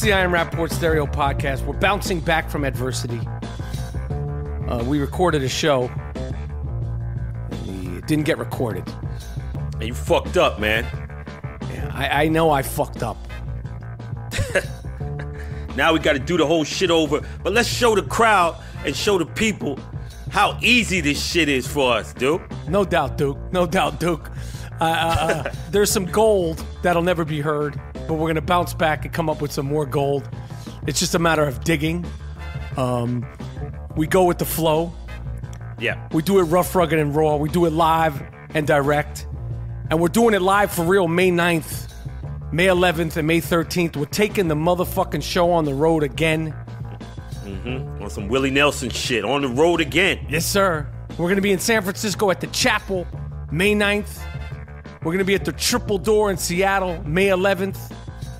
the Ian Rapaport Stereo Podcast. We're bouncing back from adversity. We recorded a show. And it didn't get recorded. And you fucked up, man. Yeah, I know I fucked up. Now we got to do the whole shit over. But let's show the crowd and show the people how easy this shit is for us, Duke. No doubt, Duke. No doubt, Duke. There's some gold that'll never be heard, but we're going to bounce back and come up with some more gold. It's just a matter of digging. We go with the flow. Yeah. We do it rough, rugged, and raw. We do it live and direct. And we're doing it live for real May 9th, May 11th, and May 13th. We're taking the motherfucking show on the road again. Mm-hmm. On some Willie Nelson shit. On the road again. Yes, sir. We're going to be in San Francisco at the Chapel, May 9th. We're going to be at the Triple Door in Seattle, May 11th.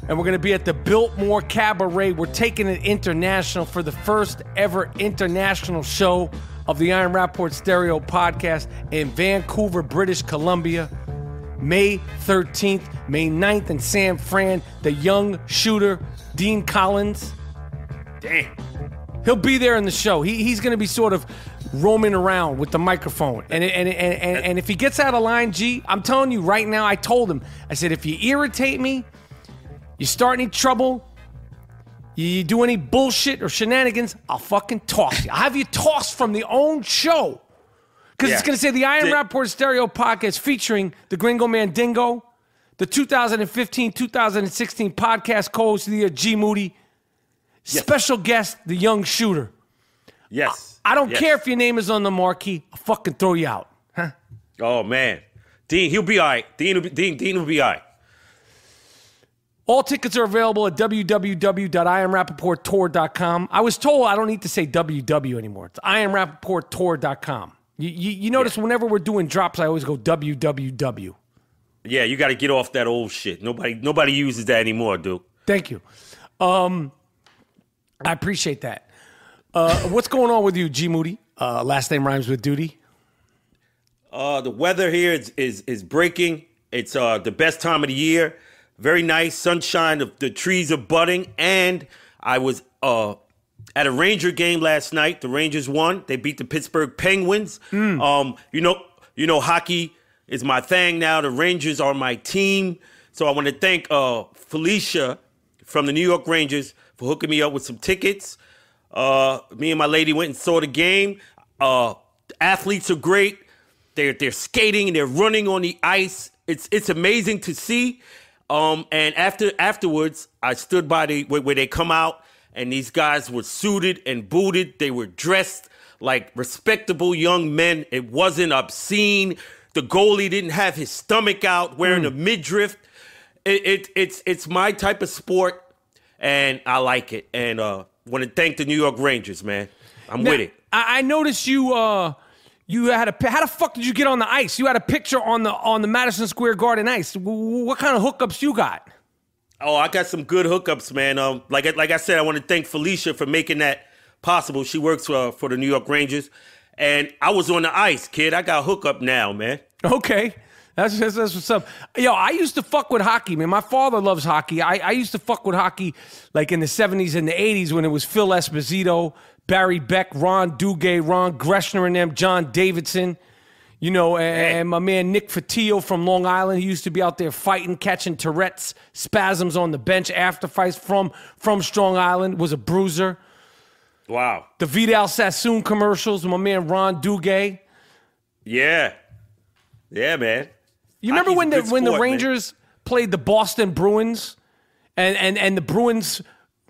And we're going to be at the Biltmore Cabaret. We're taking it international for the first ever international show of the Ian Rapaport Stereo Podcast in Vancouver, British Columbia. May 13th, May 9th in San Fran. The young shooter, Dean Collins. Damn. He'll be there in the show. He's going to be sort of roaming around with the microphone. And if he gets out of line, G, I'm telling you right now, I told him, I said, if you irritate me, you start any trouble, you do any bullshit or shenanigans, I'll fucking toss you. I'll have you tossed from the own show. Because it's going to say the Ian Rapaport Stereo Podcast featuring the Gringo Mandingo, the 2015-2016 podcast co-host of the year, G Moody, special guest, the young shooter. Yes. I don't care if your name is on the marquee. I'll fucking throw you out. Huh? Oh, man. Dean, he'll be all right. Dean will be all right. All tickets are available at www.IamRapaportTour.com. I was told I don't need to say WW anymore. It's IamRapaportTour.com. You notice whenever we're doing drops, I always go WWW. Yeah, you got to get off that old shit. Nobody uses that anymore, Duke. Thank you. I appreciate that. What's going on with you, G Moody? Last name rhymes with duty. The weather here is breaking. It's the best time of the year. Very nice sunshine. The trees are budding. And I was at a Ranger game last night. The Rangers won. They beat the Pittsburgh Penguins. You know, hockey is my thing now. The Rangers are my team. So I want to thank Felicia from the New York Rangers for hooking me up with some tickets. Me and my lady went and saw the game. Athletes are great. They're skating and they're running on the ice. It's amazing to see. And afterwards, I stood by where they come out, and these guys were suited and booted. They were dressed like respectable young men. It wasn't obscene. The goalie didn't have his stomach out wearing a midriff. It's my type of sport, and I like it. And want to thank the New York Rangers, man. I'm with it. I noticed you had how the fuck did you get on the ice? You had a picture on the Madison Square Garden ice. What kind of hookups you got? Oh, I got some good hookups, man. Like I said, I want to thank Felicia for making that possible. She works for the New York Rangers, and I was on the ice, kid. I got hookup now, man. Okay. That's what's up. Yo, I used to fuck with hockey, man. My father loves hockey. I used to fuck with hockey like in the 70s and the 80s when it was Phil Esposito, Barry Beck, Ron Duguay, Ron Greshner and them, John Davidson, you know, and my man Nick Fatillo from Long Island. He used to be out there fighting, catching Tourette's spasms on the bench after fights from Strong Island, was a bruiser. Wow. The Vidal Sassoon commercials with my man Ron Duguay. Yeah. Yeah, man. You remember when the Rangers played the Boston Bruins and the Bruins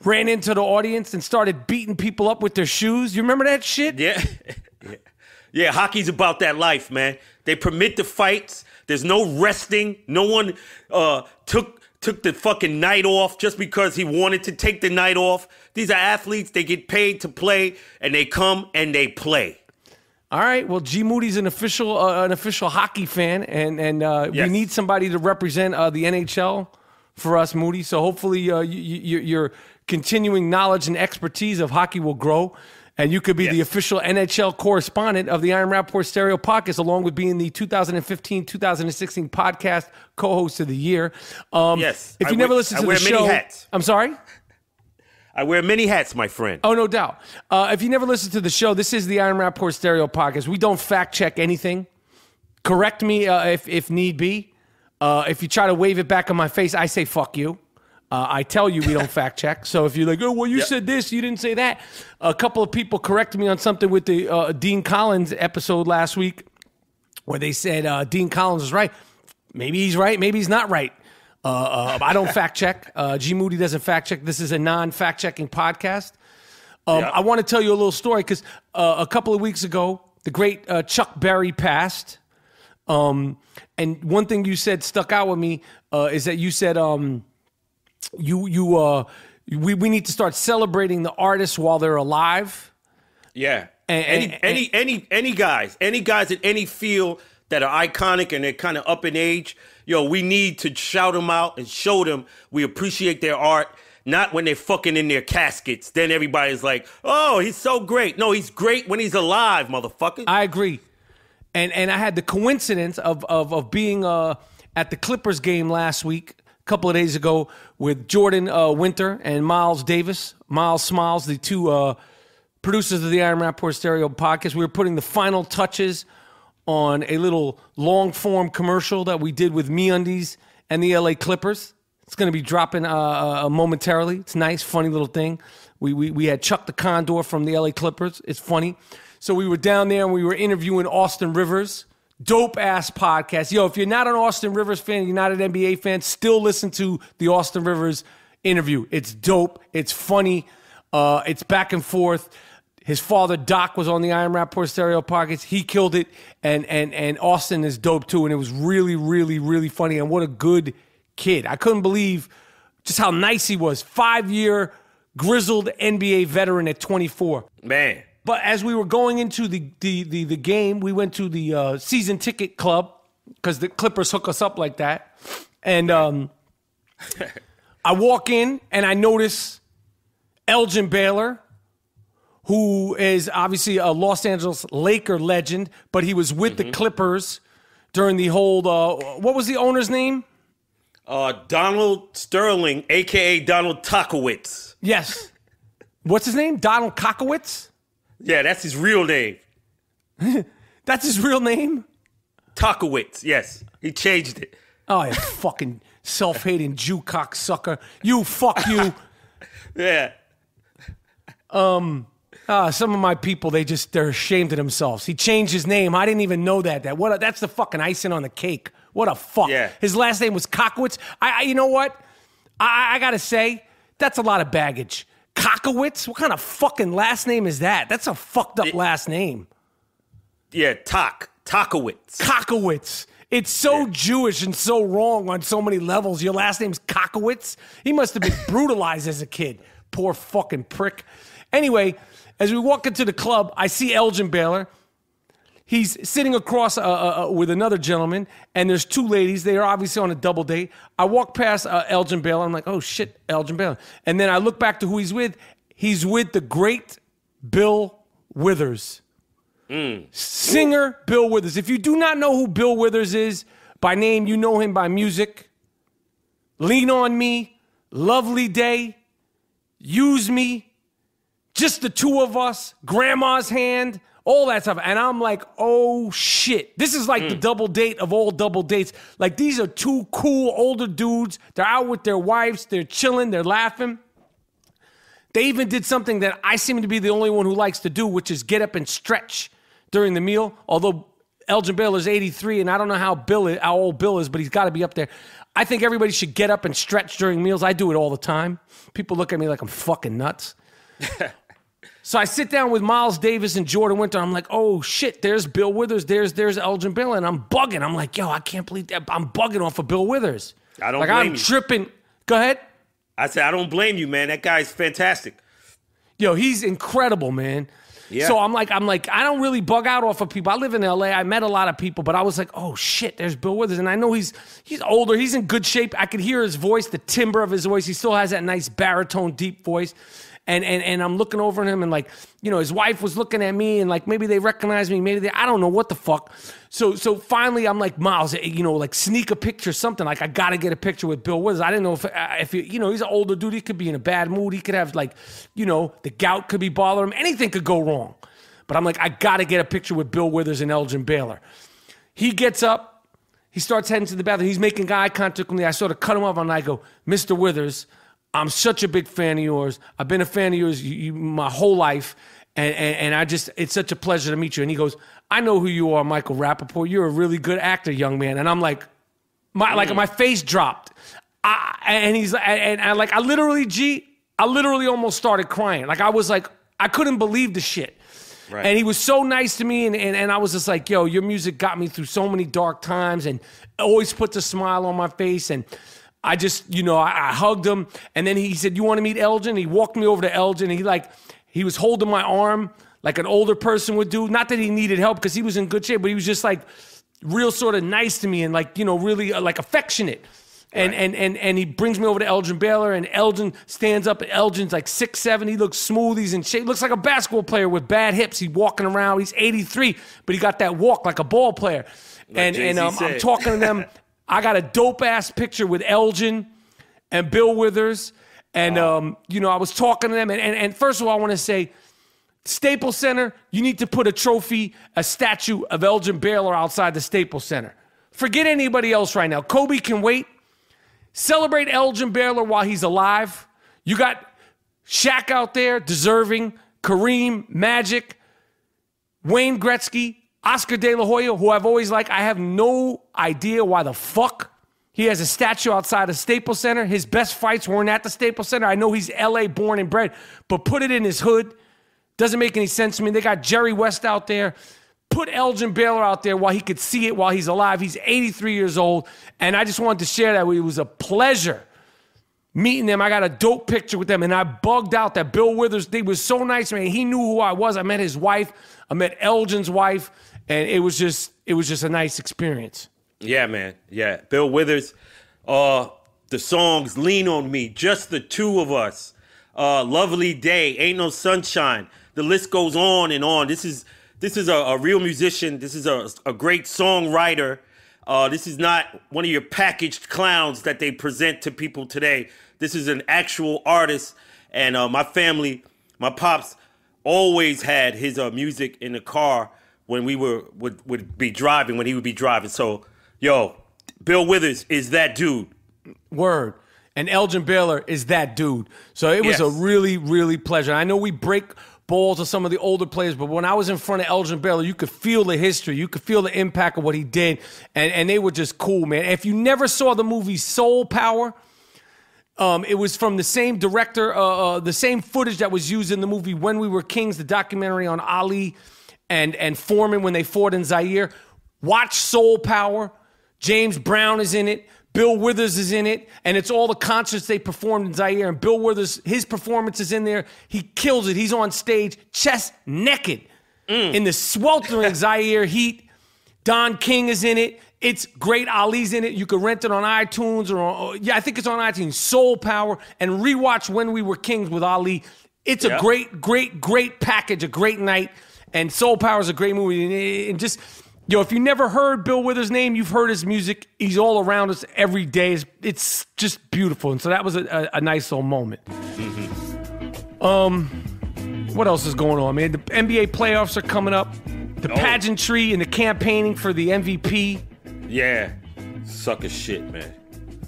ran into the audience and started beating people up with their shoes? You remember that shit? Yeah. Yeah, hockey's about that life, man. They permit the fights. There's no resting. No one took the fucking night off just because he wanted to take the night off. These are athletes. They get paid to play, and they come and they play. All right. Well, G Moody's an official hockey fan, and yes. We need somebody to represent the NHL for us, Moody. So hopefully your continuing knowledge and expertise of hockey will grow, and you could be the official NHL correspondent of the Ian Rapaport Stereo Podcast, along with being the 2015-2016 podcast co-host of the year. Yes. If you never listen to the show, many hats. I'm sorry. I wear many hats, my friend. Oh, no doubt. If you never listened to the show, this is the Iron Rapaport Stereo Podcast. We don't fact check anything. Correct me if need be. If you try to wave it back in my face, I say fuck you. I tell you we don't fact check. So if you're like, oh, well, you said this, you didn't say that. A couple of people corrected me on something with the Dean Collins episode last week where they said Dean Collins is right. Maybe he's right. Maybe he's not right. I don't fact check. G Moody doesn't fact check. This is a non-fact checking podcast. I want to tell you a little story because a couple of weeks ago, the great Chuck Berry passed. And one thing you said stuck out with me is that you said we need to start celebrating the artists while they're alive. Yeah. Any guys in any field that are iconic and they're kind of up in age, we need to shout them out and show them we appreciate their art, not when they're fucking in their caskets. Then everybody's like, oh, he's so great. No, he's great when he's alive, motherfucker. I agree. And I had the coincidence of being at the Clippers game last week, a couple of days ago, with Jordan Winter and Miles Davis, Miles Smiles, the two producers of the Iron Rapaport Stereo Podcast. We were putting the final touches on a little long-form commercial that we did with MeUndies and the LA Clippers. It's going to be dropping momentarily. It's nice, funny little thing. We had Chuck the Condor from the LA Clippers. It's funny. So we were down there and we were interviewing Austin Rivers. Dope-ass podcast. If you're not an Austin Rivers fan, you're not an NBA fan, still listen to the Austin Rivers interview. It's dope. It's funny. It's back and forth. His father, Doc, was on the Iron Rapaport Stereo Podcast. He killed it. And Austin is dope, too. And it was really, really, really funny. And what a good kid. I couldn't believe just how nice he was. 5-year grizzled NBA veteran at 24. Man. But as we were going into the game, we went to the season ticket club because the Clippers hook us up like that. And I walk in and I notice Elgin Baylor, who is obviously a Los Angeles Laker legend, but he was with the Clippers during the whole, what was the owner's name? Donald Sterling, a.k.a. Donald Takowitz. Yes. What's his name? Donald Kokowitz? Yeah, that's his real name. That's his real name? Takowitz, yes. He changed it. Oh, you fucking self-hating Jew cocksucker. You, fuck you. Yeah. Some of my people, they're ashamed of themselves. He changed his name. I didn't even know that. That's the fucking icing on the cake. What a fuck. Yeah. His last name was Kokowitz. You know what? I got to say, that's a lot of baggage. Kokowitz? What kind of fucking last name is that? That's a fucked up last name. Yeah, Takowitz. Kokowitz. It's so Jewish and so wrong on so many levels. Your last name's Kokowitz? He must have been brutalized as a kid. Poor fucking prick. Anyway, as we walk into the club, I see Elgin Baylor. He's sitting across with another gentleman, and there's two ladies. They are obviously on a double date. I walk past Elgin Baylor. I'm like, oh, shit, Elgin Baylor. And then I look back to who he's with. He's with the great Bill Whithers. Singer Bill Whithers. If you do not know who Bill Whithers is by name, you know him by music. Lean on Me, Lovely Day, Use Me, Just the Two of Us, Grandma's Hand, all that stuff. And I'm like, oh, shit. This is like the double date of all double dates. Like, these are two cool older dudes. They're out with their wives. They're chilling. They're laughing. They even did something that I seem to be the only one who likes to do, which is get up and stretch during the meal. Although Elgin Baylor's 83, and I don't know how old Bill is, but he's got to be up there. I think everybody should get up and stretch during meals. I do it all the time. People look at me like I'm fucking nuts. So I sit down with Miles Davis and Jordan Winter. I'm like, oh, shit, there's Bill Whithers. There's Elgin Baylor. And I'm bugging. I'm like, yo, I can't believe that. I'm bugging off of Bill Whithers. I don't blame you. I'm tripping. Go ahead. I said, I don't blame you, man. That guy's fantastic. Yo, he's incredible, man. Yeah. So I'm like, I don't really bug out off of people. I live in LA. I met a lot of people, but I was like, oh, shit, there's Bill Whithers. And I know he's older. He's in good shape. I could hear his voice, the timbre of his voice. He still has that nice baritone, deep voice. And I'm looking over at him, and like, you know, his wife was looking at me, and like maybe they recognize me, maybe I don't know what the fuck. So finally I'm like, Miles, you know, like sneak a picture, something. Like I got to get a picture with Bill Whithers. I didn't know if you know, he's an older dude. He could be in a bad mood. He could have like, you know, the gout could be bothering him. Anything could go wrong. But I'm like, I got to get a picture with Bill Whithers and Elgin Baylor. He gets up. He starts heading to the bathroom. He's making eye contact with me. I sort of cut him off, and I go, Mr. Whithers, I'm such a big fan of yours. I've been a fan of yours my whole life, and I just, it's such a pleasure to meet you. And he goes, I know who you are, Michael Rapaport. You're a really good actor, young man. And I'm like, my face dropped. And he's like, and I like, I literally almost started crying. Like I was like, I couldn't believe the shit. Right. And he was so nice to me, and I was just like, yo, your music got me through so many dark times, and always puts a smile on my face. And I just, you know, I hugged him, and then he said, you want to meet Elgin? He walked me over to Elgin, and he was holding my arm like an older person would do. Not that he needed help, because he was in good shape, but he was just like real sort of nice to me, and like, you know, really like affectionate. Right. And he brings me over to Elgin Baylor, and Elgin stands up. Elgin's like 6'7". He looks smooth. He's in shape. Looks like a basketball player with bad hips. He's walking around. He's 83, but he got that walk like a ball player. Like I'm talking to them. I got a dope-ass picture with Elgin and Bill Whithers. And, you know, I was talking to them. And first of all, I want to say, Staples Center, you need to put a statue of Elgin Baylor outside the Staples Center. Forget anybody else right now. Kobe can wait. Celebrate Elgin Baylor while he's alive. You got Shaq out there, deserving, Kareem, Magic, Wayne Gretzky, Oscar De La Hoya, who I've always liked. I have no idea why the fuck he has a statue outside of Staples Center. His best fights weren't at the Staples Center. I know he's LA born and bred, but put it in his hood. Doesn't make any sense to me. They got Jerry West out there. Put Elgin Baylor out there while he could see it while he's alive. He's 83 years old, and I just wanted to share that. It was a pleasure meeting them. I got a dope picture with them, and I bugged out that Bill Whithers, they was so nice, man. He knew who I was. I met his wife. I met Elgin's wife, and it was just a nice experience. Yeah, man. Yeah, Bill Whithers. The songs "Lean on Me," "Just the Two of Us," "Lovely Day," "Ain't No Sunshine." The list goes on and on. This is a real musician. This is a great songwriter. This is not one of your packaged clowns that they present to people today. This is an actual artist. And my family, my pops, always had his music in the car when we would be driving, when he would be driving. So, yo, Bill Whithers is that dude. Word. And Elgin Baylor is that dude. So it was a really, really pleasure. I know we break balls of some of the older players, but when I was in front of Elgin Baylor, you could feel the history. You could feel the impact of what he did, and they were just cool, man. If you never saw the movie Soul Power, it was from the same director, the same footage that was used in the movie When We Were Kings, the documentary on Ali and Foreman when they fought in Zaire. Watch Soul Power. James Brown is in it. Bill Whithers is in it, and it's all the concerts they performed in Zaire. And Bill Whithers, his performance is in there. He kills it. He's on stage, chest naked, in the sweltering Zaire heat. Don King is in it. It's great. Ali's in it. You can rent it on iTunes I think it's on iTunes. Soul Power, and rewatch When We Were Kings with Ali. It's a great, great, great package, a great night. And Soul Power is a great movie. And just, yo, if you never heard Bill Whithers' name, you've heard his music. He's all around us every day. It's just beautiful. And so that was a nice little moment. What else is going on, man? The NBA playoffs are coming up. The pageantry and the campaigning for the MVP. Yeah. Sucker shit, man.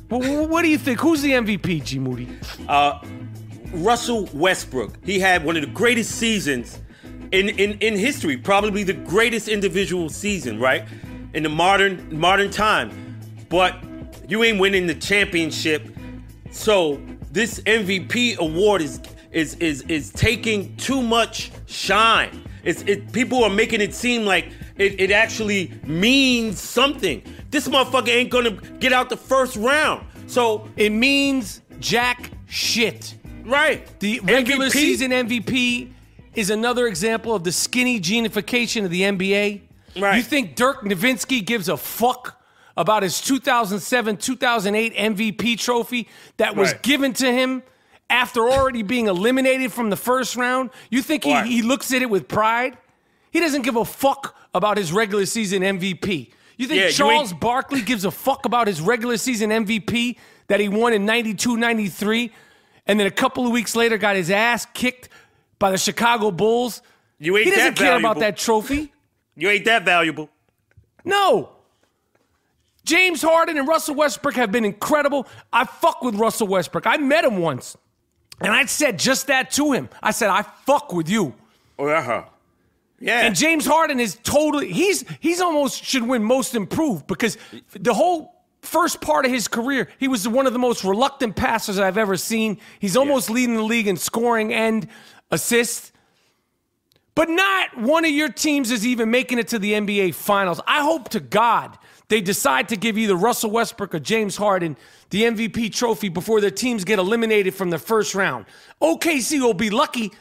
Well, what do you think? Who's the MVP, G Moody? Russell Westbrook. He had one of the greatest seasons in history, probably the greatest individual season, right? In the modern time. But you ain't winning the championship. So this MVP award is taking too much shine. People are making it seem like it actually means something. This motherfucker ain't gonna get out the first round. So it means jack shit. Right. The regular season MVP is another example of the skinny genification of the NBA. Right. You think Dirk Nowitzki gives a fuck about his 2007-2008 MVP trophy that was given to him after already being eliminated from the first round? You think he looks at it with pride? He doesn't give a fuck about his regular season MVP. You think Charles Barkley gives a fuck about his regular season MVP that he won in 92, 93, and then a couple of weeks later got his ass kicked by the Chicago Bulls? He doesn't care about that trophy. You ain't that valuable. No. James Harden and Russell Westbrook have been incredible. I fuck with Russell Westbrook. I met him once, and I said just that to him. I said, I fuck with you. Yeah. And James Harden is totally, he's almost should win most improved because the whole first part of his career, he was one of the most reluctant passers I've ever seen. He's almost leading the league in scoring and assists. But not one of your teams is even making it to the NBA Finals. I hope to God they decide to give either Russell Westbrook or James Harden the MVP trophy before their teams get eliminated from the first round. OKC will be lucky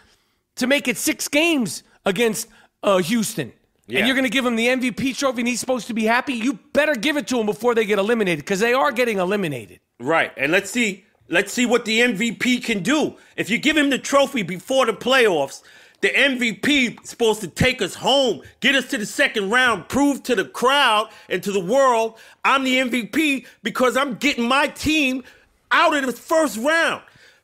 to make it 6 games against Houston. And you're going to give him the MVP trophy and he's supposed to be happy? You better give it to him before they get eliminated because they are getting eliminated. Right. And let's see what the MVP can do. If you give him the trophy before the playoffs, the MVP is supposed to take us home, get us to the second round, prove to the crowd and to the world I'm the MVP because I'm getting my team out of the first round.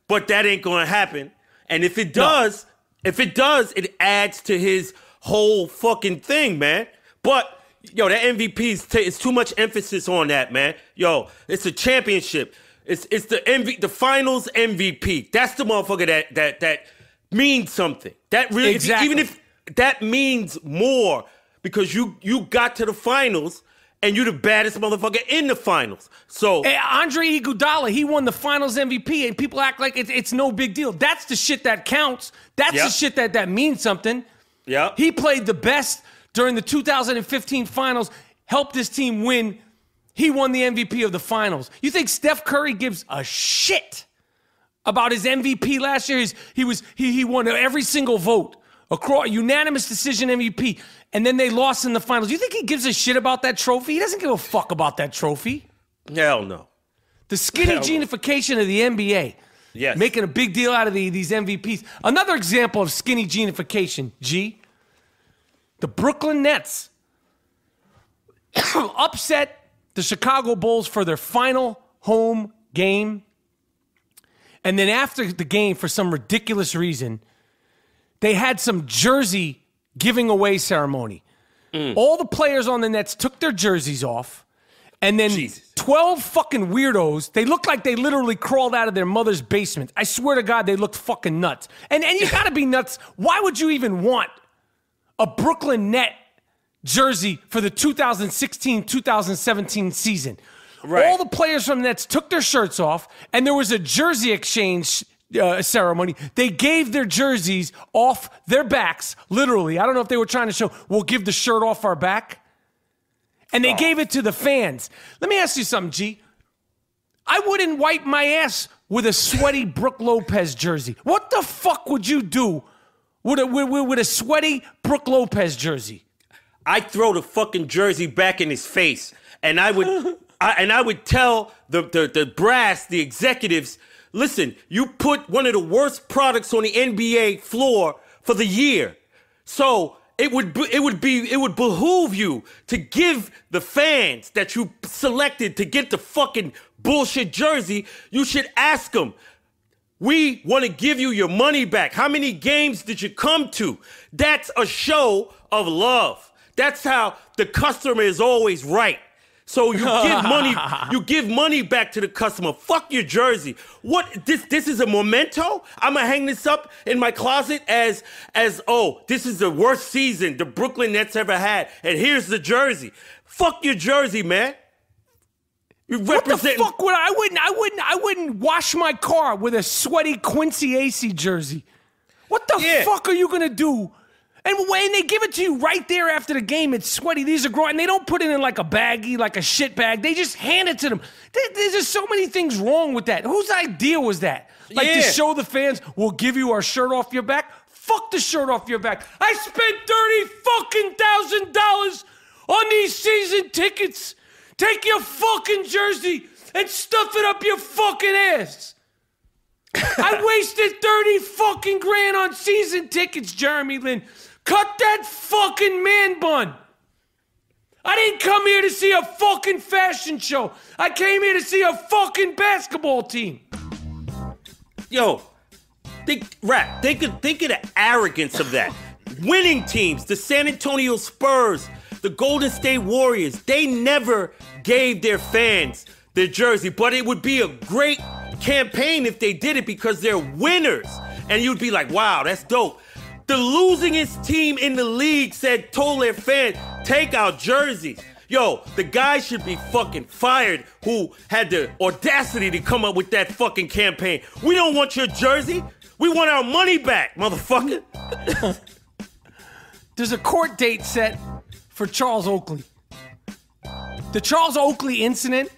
But that ain't going to happen. And if it does, it adds to his whole fucking thing, man. But, yo, that MVP it's too much emphasis on that, man. Yo, it's a championship. It's the finals MVP. That's the motherfucker that means something. That really, exactly. Even if that means more because you got to the finals and you're the baddest motherfucker in the finals. So Andre Iguodala, he won the finals MVP and people act like it's no big deal. That's the shit that counts. That's the shit that means something. Yeah. He played the best during the 2015 finals, helped his team win. He won the MVP of the finals. You think Steph Curry gives a shit about his MVP last year? He won every single vote, across unanimous decision MVP, and then they lost in the finals. You think he gives a shit about that trophy? He doesn't give a fuck about that trophy. Hell no. The skinny genification of the NBA. Yes. Making a big deal out of these MVPs. Another example of skinny genification, G. The Brooklyn Nets upset the Chicago Bulls for their final home game. And then after the game, for some ridiculous reason, they had some jersey giving away ceremony. All the players on the Nets took their jerseys off. And then 12 fucking weirdos, they looked like they literally crawled out of their mother's basement. I swear to God, they looked fucking nuts. And you gotta be nuts. Why would you even want a Brooklyn Net jersey for the 2016-2017 season? Right. All the players from the Nets took their shirts off, and there was a jersey exchange ceremony. They gave their jerseys off their backs, literally. I don't know if they were trying to show, we'll give the shirt off our back. And they gave it to the fans. Let me ask you something, G. I wouldn't wipe my ass with a sweaty Brook Lopez jersey. What the fuck would you do with a sweaty Brook Lopez jersey? I'd throw the fucking jersey back in his face, and I would tell the brass, the executives, listen, you put one of the worst products on the NBA floor for the year, so it would behoove you to give the fans that you selected to get the fucking bullshit jersey. You should ask them, we want to give you your money back. How many games did you come to? That's a show of love. That's how the customer is always right. So you give money back to the customer. Fuck your jersey. What this is a memento? I'm gonna hang this up in my closet as this is the worst season the Brooklyn Nets ever had. And here's the jersey. Fuck your jersey, man. You represent. What the fuck would I wouldn't wash my car with a sweaty Quincy Acey jersey. What the fuck are you gonna do? And when they give it to you right there after the game, it's sweaty. These are growing. And they don't put it in like a baggie, like a shit bag. They just hand it to them. There's just so many things wrong with that. Whose idea was that? Like to show the fans, we'll give you our shirt off your back? Fuck the shirt off your back. I spent $30,000 on these season tickets. Take your fucking jersey and stuff it up your fucking ass. I wasted 30 fucking grand on season tickets, Jeremy Lin. Cut that fucking man bun. I didn't come here to see a fucking fashion show. I came here to see a fucking basketball team. Yo, think of the arrogance of that. Winning teams, the San Antonio Spurs, the Golden State Warriors, they never gave their fans their jersey, but it would be a great campaign if they did it because they're winners. And you'd be like, wow, that's dope. The losingest team in the league told their fans, take our jerseys. Yo, the guy should be fucking fired who had the audacity to come up with that fucking campaign. We don't want your jersey. We want our money back, motherfucker. There's a court date set for Charles Oakley. The Charles Oakley incident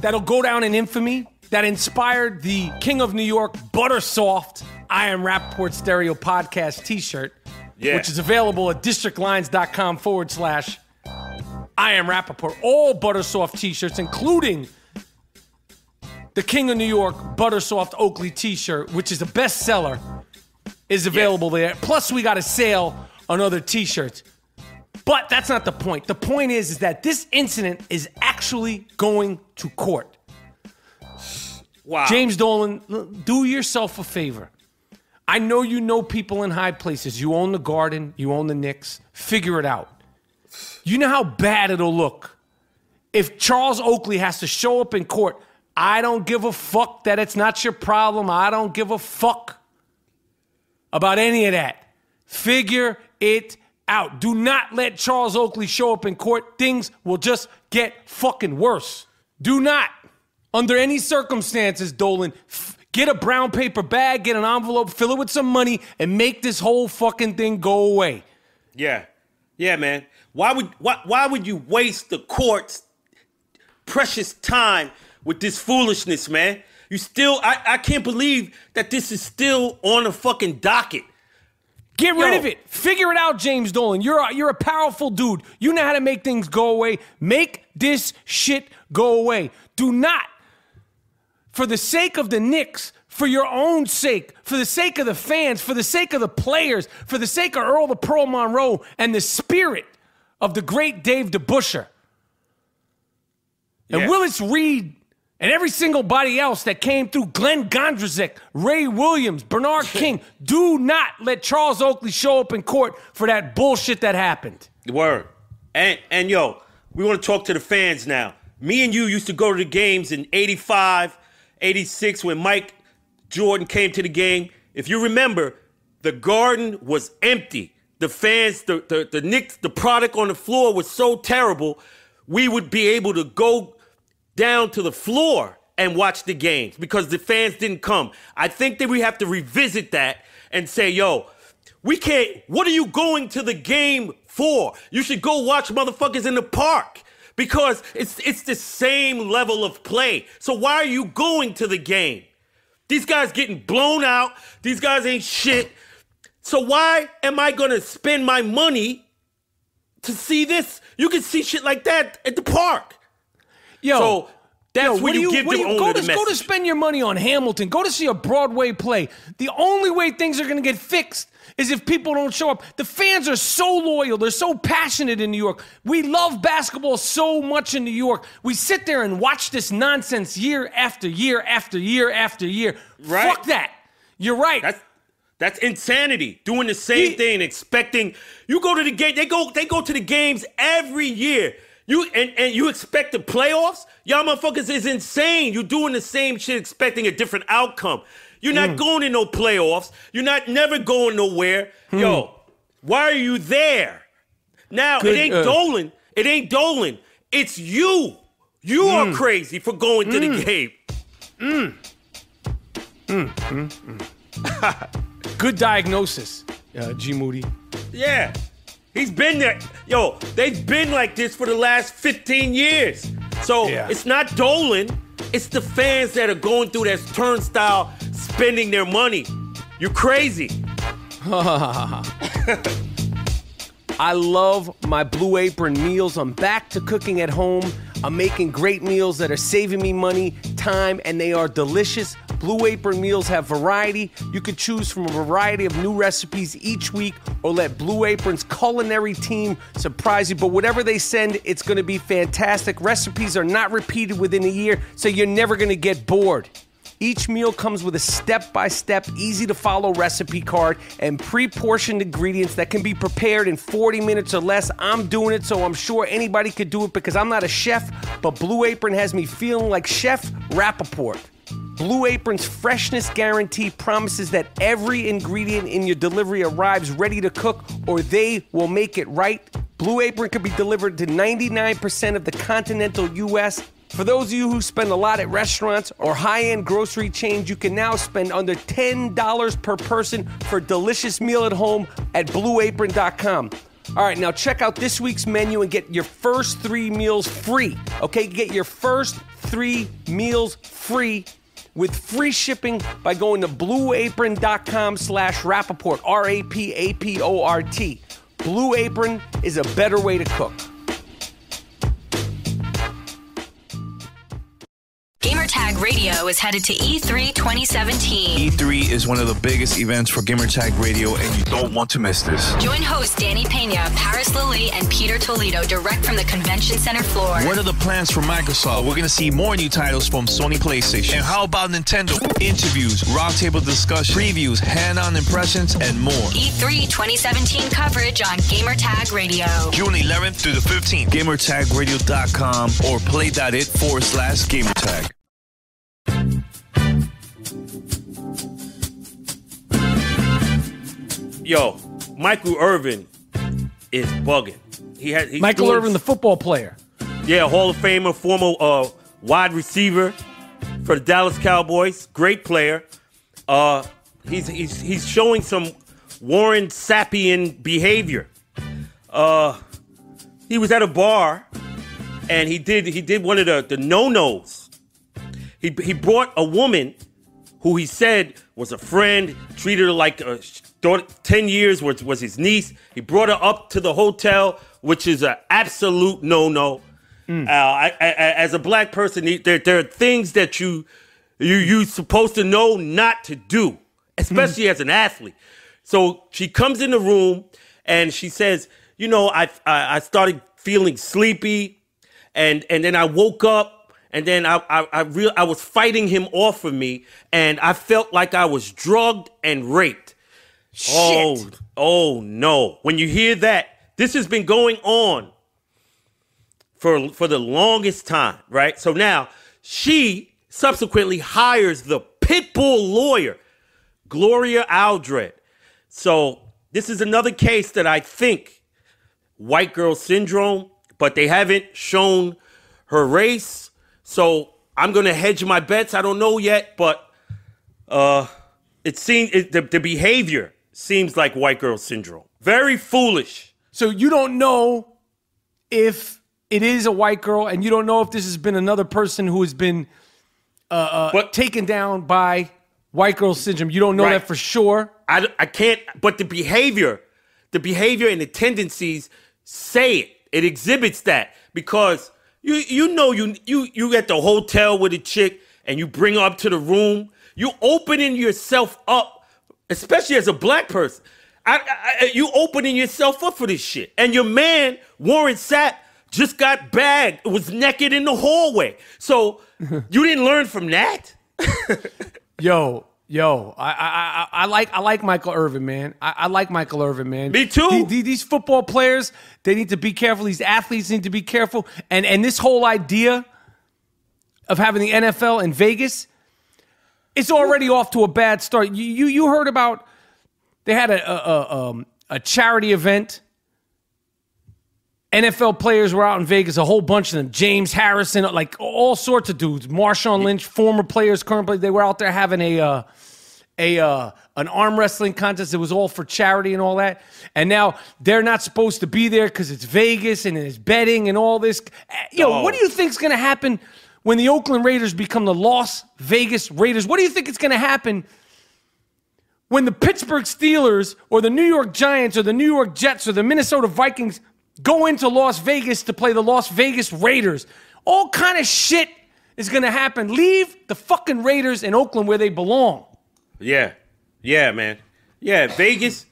that'll go down in infamy, that inspired the King of New York Buttersoft I Am Rapaport Stereo podcast t-shirt, which is available at districtlines.com/I Am Rapaport. All Buttersoft t-shirts, including the King of New York Buttersoft Oakley t-shirt, which is a bestseller, is available there. Plus, we got a sale on other t-shirts. But that's not the point. The point is that this incident is actually going to court. Wow. James Dolan, do yourself a favor. I know you know people in high places. You own the Garden. You own the Knicks. Figure it out. You know how bad it'll look if Charles Oakley has to show up in court. I don't give a fuck that it's not your problem. I don't give a fuck about any of that. Figure it out. Do not let Charles Oakley show up in court. Things will just get fucking worse. Do not, under any circumstances, Dolan, get a brown paper bag, get an envelope, fill it with some money, and make this whole fucking thing go away. Yeah, man. Why would you waste the court's precious time with this foolishness, man? You still, I can't believe that this is still on the fucking docket. Get rid of it. Figure it out, James Dolan. You're a powerful dude. You know how to make things go away. Make this shit go away. Do not, for the sake of the Knicks, for your own sake, for the sake of the fans, for the sake of the players, for the sake of Earl the Pearl Monroe and the spirit of the great Dave DeBusschere and Willis Reed and every single body else that came through, Glenn Gondrzik, Ray Williams, Bernard King, do not let Charles Oakley show up in court for that bullshit that happened. Word. And yo, we want to talk to the fans now. Me and you used to go to the games in 85, 86 when Mike Jordan came to the game. If you remember, the Garden was empty. The fans, the Knicks, the product on the floor was so terrible, we would be able to go down to the floor and watch the games because the fans didn't come. I think that we have to revisit that and say, yo, we can't, what are you going to the game for? You should go watch motherfuckers in the park because it's the same level of play. So why are you going to the game? These guys getting blown out. These guys ain't shit. So why am I going to spend my money to see this? You can see shit like that at the park. So that's when you give them only the message. Go to spend your money on Hamilton. Go to see a Broadway play. The only way things are going to get fixed is if people don't show up. The fans are so loyal. They're so passionate in New York. We love basketball so much in New York. We sit there and watch this nonsense year after year after year after year. Right. Fuck that. You're right. That's insanity. Doing the same thing, expecting you go to the game. They go to the games every year. You expect the playoffs? Y'all motherfuckers is insane. You doing the same shit expecting a different outcome. You're not going to no playoffs. You're not never going nowhere. Yo, why are you there? Now, it ain't Dolan. It ain't Dolan. It's you. You are crazy for going to the game. Good diagnosis, G Moody. Yeah. He's been there. Yo, they've been like this for the last 15 years. So it's not Dolan. It's the fans that are going through that turnstile spending their money. You're crazy. I love my Blue Apron meals. I'm back to cooking at home. I'm making great meals that are saving me money, time, and they are delicious. Blue Apron meals have variety. You can choose from a variety of new recipes each week, or let Blue Apron's culinary team surprise you. But whatever they send, it's going to be fantastic. Recipes are not repeated within a year, so you're never going to get bored. Each meal comes with a step-by-step, easy-to-follow recipe card and pre-portioned ingredients that can be prepared in 40 minutes or less. I'm doing it, so I'm sure anybody could do it because I'm not a chef, but Blue Apron has me feeling like Chef Rapaport. Blue Apron's freshness guarantee promises that every ingredient in your delivery arrives ready to cook, or they will make it right. Blue Apron can be delivered to 99% of the continental U.S. For those of you who spend a lot at restaurants or high-end grocery chains, you can now spend under $10 per person for a delicious meal at home at BlueApron.com. All right, now check out this week's menu and get your first 3 meals free. Okay, get your first 3 meals free with free shipping by going to BlueApron.com/Rapaport, RAPAPORT. Blue Apron is a better way to cook. Gamertag Radio is headed to E3 2017. E3 is one of the biggest events for Gamertag Radio, and you don't want to miss this. Join hosts Danny Pena, Paris Lilly, and Peter Toledo direct from the convention center floor. What are the plans for Microsoft? We're going to see more new titles from Sony PlayStation. And how about Nintendo? Interviews, roundtable discussion, previews, hand-on impressions, and more. E3 2017 coverage on Gamertag Radio. June 11th through the 15th. GamerTagRadio.com or play.it/Gamertag. Yo, Michael Irvin is bugging. He's Michael Irvin, the football player. Yeah, Hall of Famer, former wide receiver for the Dallas Cowboys. Great player. He's showing some Warren Sappian behavior. He was at a bar and he did one of the no-nos. He brought a woman who he said was a friend, treated her like 10 years was his niece. He brought her up to the hotel, which is an absolute no-no. As a black person, there are things that you're supposed to know not to do, especially as an athlete. So she comes in the room and she says, you know, I started feeling sleepy, and then I woke up. And then I was fighting him off of me, and I felt like I was drugged and raped. Shit. Oh no. When you hear that, this has been going on for the longest time, right? So now she subsequently hires the pitbull lawyer, Gloria Aldred. So this is another case that I think white girl syndrome, but they haven't shown her race. So I'm going to hedge my bets. I don't know yet, but it seems the behavior seems like white girl syndrome. Very foolish. So you don't know if it is a white girl, and you don't know if this has been another person who has been taken down by white girl syndrome. You don't know that for sure. I can't, but the behavior and the tendencies say it. It exhibits that because you know you at the hotel with a chick and you bring her up to the room. You opening yourself up, especially as a black person. You opening yourself up for this shit. And your man, Warren Sapp, just got bagged, was naked in the hallway. So you didn't learn from that? Yo, I like Michael Irvin, man. I like Michael Irvin, man. Me too. These football players, they need to be careful. These athletes need to be careful. And this whole idea of having the NFL in Vegas, it's already off to a bad start. You heard about, they had a charity event. NFL players were out in Vegas, a whole bunch of them. James Harrison, like all sorts of dudes. Marshawn Lynch, former players, current players. They were out there having an arm wrestling contest. It was all for charity and all that. And now they're not supposed to be there because it's Vegas and it's betting and all this. What do you think is going to happen when the Oakland Raiders become the Las Vegas Raiders? What do you think is going to happen when the Pittsburgh Steelers or the New York Giants or the New York Jets or the Minnesota Vikings go into Las Vegas to play the Las Vegas Raiders? All kind of shit is going to happen. Leave the fucking Raiders in Oakland where they belong. Yeah. Yeah, man. Yeah, Vegas,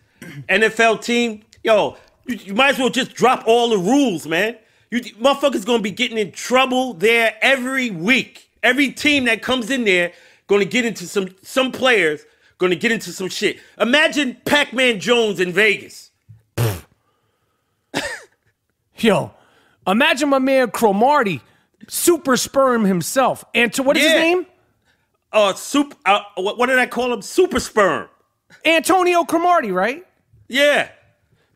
NFL team. Yo, you might as well just drop all the rules, man. You motherfuckers going to be getting in trouble there every week. Every team that comes in there going to get into some players going to get into some shit. Imagine Pac-Man Jones in Vegas. Yo, imagine my man Cromartie, super sperm himself. And what is his name? What did I call him? Super sperm. Antonio Cromartie, right? Yeah.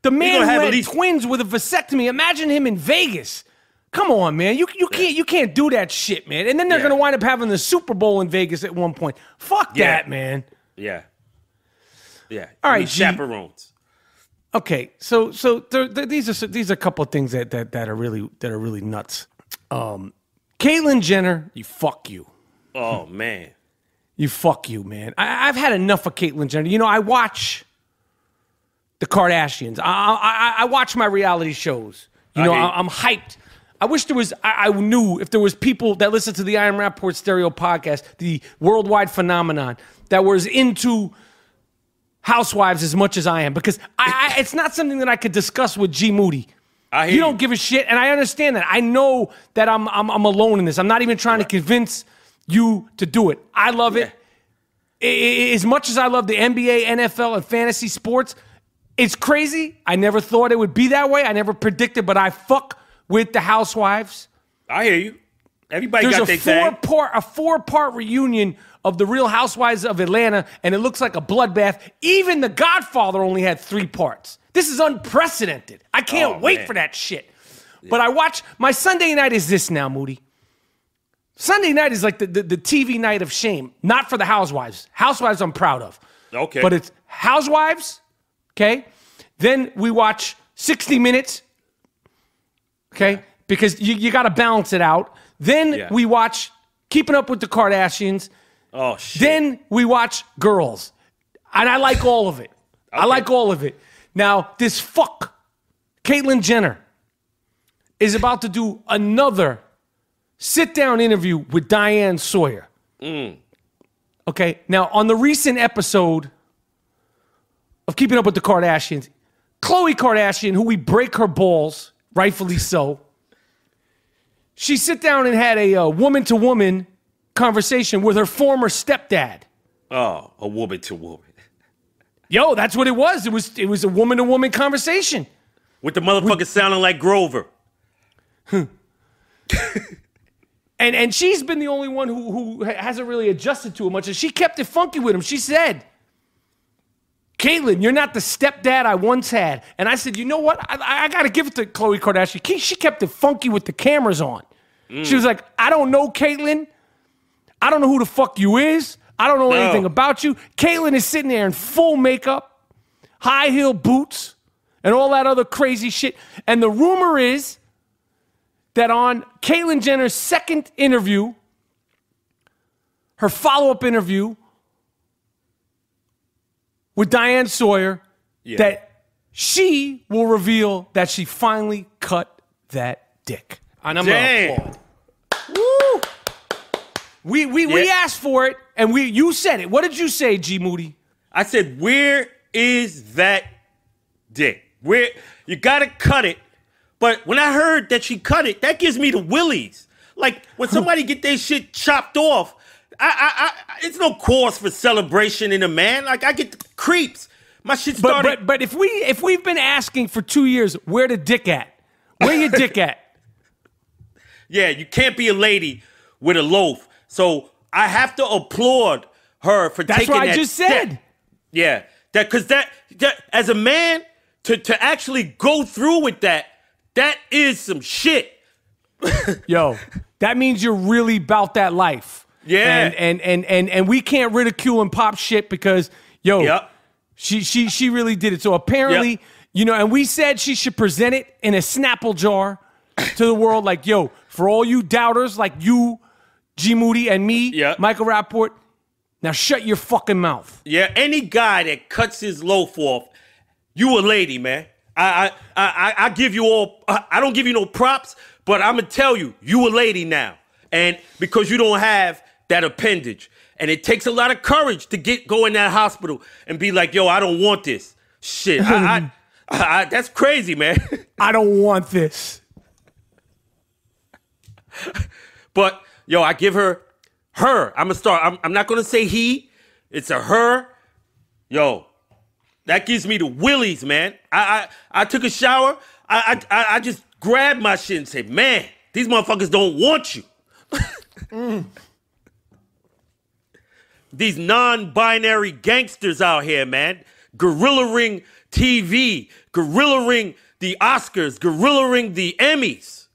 The man who had twins with a vasectomy. Imagine him in Vegas. Come on, man. You can't do that shit, man. And then they're gonna wind up having the Super Bowl in Vegas at one point. Fuck that, man. Yeah. Yeah. All right, chaperones. Okay, so these are a couple of things that are really nuts. Caitlyn Jenner, fuck you. Oh man, fuck you, man. I've had enough of Caitlyn Jenner. You know, I watch the Kardashians. I watch my reality shows. You know, I'm hyped. I wish there was. I knew if there was people that listen to the I Am Rapaport Stereo podcast, the worldwide phenomenon that was into Housewives as much as I am, because it's not something that I could discuss with G Moody. You don't give a shit, and I understand that. I know that I'm alone in this. I'm not even trying to convince you to do it. I love it. As much as I love the NBA, NFL, and fantasy sports, it's crazy. I never thought it would be that way. I never predicted, but I fuck with the Housewives. I hear you. Everybody got their thing. A four-part reunion of the Real Housewives of Atlanta, and it looks like a bloodbath. Even The Godfather only had 3 parts. This is unprecedented. I can't wait for that shit. Yeah. But I watch, my Sunday night is this now, Moody. Sunday night is like the TV night of shame. Not for the Housewives. Housewives I'm proud of. Okay. But it's Housewives, okay? Then we watch 60 Minutes, okay? Because you got to balance it out. Then we watch Keeping Up with the Kardashians. Oh, shit. Then we watch Girls. And I like all of it. I like all of it. Now, this Caitlyn Jenner is about to do another sit-down interview with Diane Sawyer. Okay, now on the recent episode of Keeping Up with the Kardashians, Khloe Kardashian, who we break her balls, rightfully so, she sit down and had a woman-to-woman conversation with her former stepdad. Oh, a woman-to-woman. Yo, that's what it was. It was a woman-to-woman conversation. With the motherfucker sounding like Grover. And she's been the only one who hasn't really adjusted to it much. And she kept it funky with him. She said, Caitlyn, you're not the stepdad I once had. And I said, you know what? I got to give it to Khloe Kardashian. She kept it funky with the cameras on. She was like, I don't know, Caitlyn. I don't know who the fuck you is. I don't know anything about you. Caitlyn is sitting there in full makeup, high heel boots, and all that other crazy shit. And the rumor is that on Caitlyn Jenner's second interview, her follow-up interview with Diane Sawyer, that she will reveal that she finally cut that dick. And I'm gonna applaud. Woo! We asked for it, and you said it. What did you say, G Moody? I said, where is that dick? Where you gotta cut it. But when I heard that she cut it, that gives me the willies. Like when somebody get their shit chopped off, it's no cause for celebration in a man. Like I get the creeps. My shit started. But if we've been asking for 2 years, where the dick at? Where your dick at? Yeah, you can't be a lady with a loaf. So I have to applaud her for taking that. That's what I just said. Yeah, because that as a man to actually go through with that is some shit. Yo, that means you're really about that life. Yeah, and we can't ridicule and pop shit because she really did it. So apparently, you know, and we said she should present it in a Snapple jar to the world, like, yo, for all you doubters like you, G Moody, and me, Michael Rapaport, now shut your fucking mouth. Yeah, any guy that cuts his loaf off, you a lady, man. I give you all. I don't give you no props, but I'm gonna tell you, you a lady now. And because you don't have that appendage. And it takes a lot of courage to go in that hospital and be like, yo, I don't want this. Shit, that's crazy, man. I don't want this. But, yo, I give her. I'm going to start. I'm not going to say he. It's a her. Yo, that gives me the willies, man. I took a shower. I just grabbed my shit and said, man, these motherfuckers don't want you. These non-binary gangsters out here, man. Gorilla ring TV. Gorilla ring the Oscars. Gorilla ring the Emmys.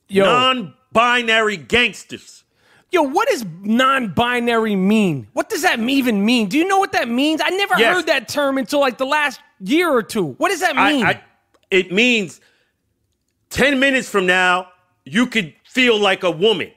Yo. Non-binary gangsters. Yo, what does non-binary mean? What does that even mean? Do you know what that means? I never heard that term until like the last year or two. What does that mean? It means 10 minutes from now, you could feel like a woman.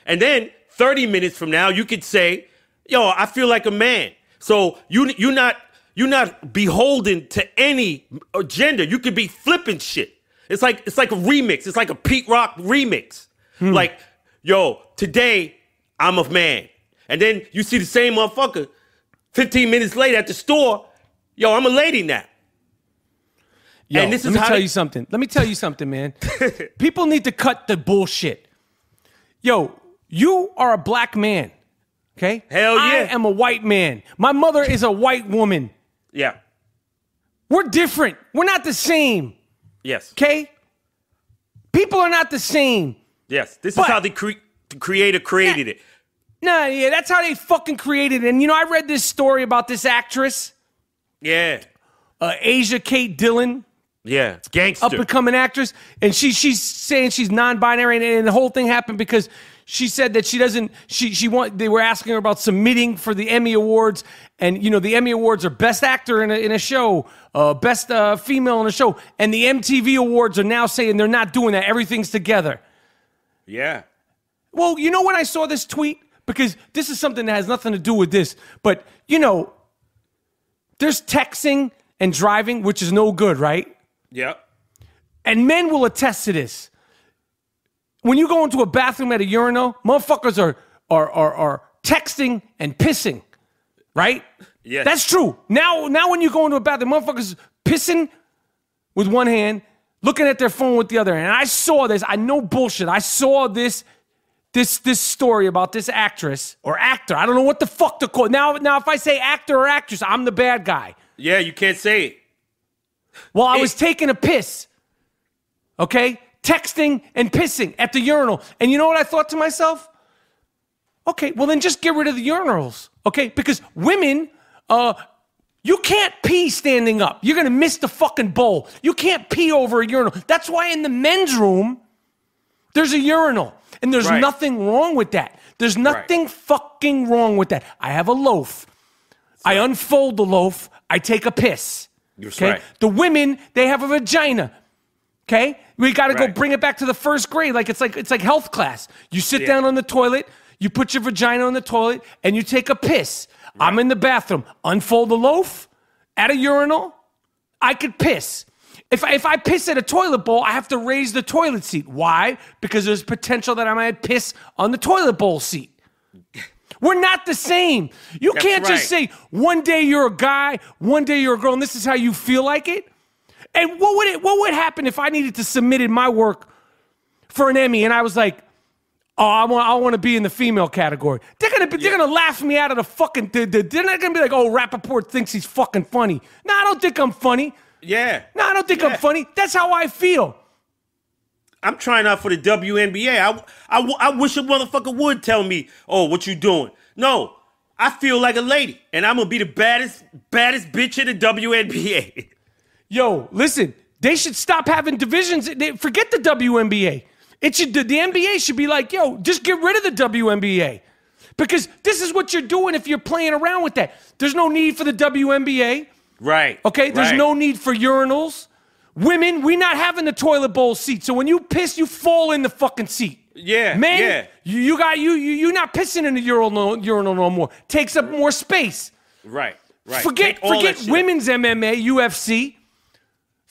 And then 30 minutes from now, you could say, yo, I feel like a man. So you're not beholden to any gender. You could be flipping shit. It's like a remix. It's like a Pete Rock remix. Like, yo, today I'm a man. And then you see the same motherfucker 15 minutes later at the store. Yo, I'm a lady now. Yo, and let me tell you something. Let me tell you something, man. People need to cut the bullshit. Yo, you are a black man, okay? Hell yeah. I am a white man. My mother is a white woman. Yeah. We're different. We're not the same. Yes. Okay? People are not the same. Yes. This is how the creator created it. Nah, yeah, that's how they fucking created it. And, you know, I read this story about this actress. Yeah. Asia Kate Dillon. Yeah, gangster. Up-and-coming actress. And she's saying she's non-binary. And the whole thing happened because she said that she doesn't, they were asking her about submitting for the Emmy Awards. And, you know, the Emmy Awards are Best Actor in a show, Best Female in a show. And the MTV Awards are now saying they're not doing that. Everything's together. Yeah. Well, you know when I saw this tweet? Because this is something that has nothing to do with this. But, you know, there's texting and driving, which is no good, right? Yep. And men will attest to this. When you go into a bathroom at a urinal, motherfuckers are texting and pissing, right? Yes. That's true. Now when you go into a bathroom, motherfuckers pissing with one hand, looking at their phone with the other hand. And I saw this. I know bullshit. I saw this story about this actress or actor. I don't know what the fuck to call it. Now if I say actor or actress, I'm the bad guy. Yeah, you can't say it. Well, I was taking a piss, okay? Texting and pissing at the urinal. And you know what I thought to myself? Okay, well then just get rid of the urinals, okay? Because women, you can't pee standing up. You're going to miss the fucking bowl. You can't pee over a urinal. That's why in the men's room, there's a urinal. And there's nothing wrong with that. There's nothing fucking wrong with that. I have a loaf. I unfold the loaf. I take a piss. Okay? Right. The women, they have a vagina. Okay? We got to go bring it back to the first grade. It's like health class. You sit down on the toilet, you put your vagina on the toilet, and you take a piss. Right. I'm in the bathroom. Unfold the loaf at a urinal. I could piss. If I piss at a toilet bowl, I have to raise the toilet seat. Why? Because there's potential that I might piss on the toilet bowl seat. We're not the same. You can't just say one day you're a guy, one day you're a girl, and this is how you feel like it. And what would happen if I needed to submit my work for an Emmy and I was like, oh, I want to be in the female category? They're gonna laugh me out of the fucking. They're not gonna be like, oh, Rapaport thinks he's fucking funny. No, I don't think I'm funny. Yeah. No, I don't think I'm funny. That's how I feel. I'm trying out for the WNBA. I wish a motherfucker would tell me, oh, what you doing? No, I feel like a lady, and I'm going to be the baddest bitch in the WNBA. Yo, listen, they should stop having divisions. Forget the WNBA. The NBA should be like, yo, just get rid of the WNBA. Because this is what you're doing if you're playing around with that. There's no need for the WNBA. Right. Okay, there's no need for urinals. Women, we're not having the toilet bowl seat. So when you piss, you fall in the fucking seat. Yeah. Men, you're not pissing in the urinal no more. Takes up more space. Right. Forget women's MMA, UFC.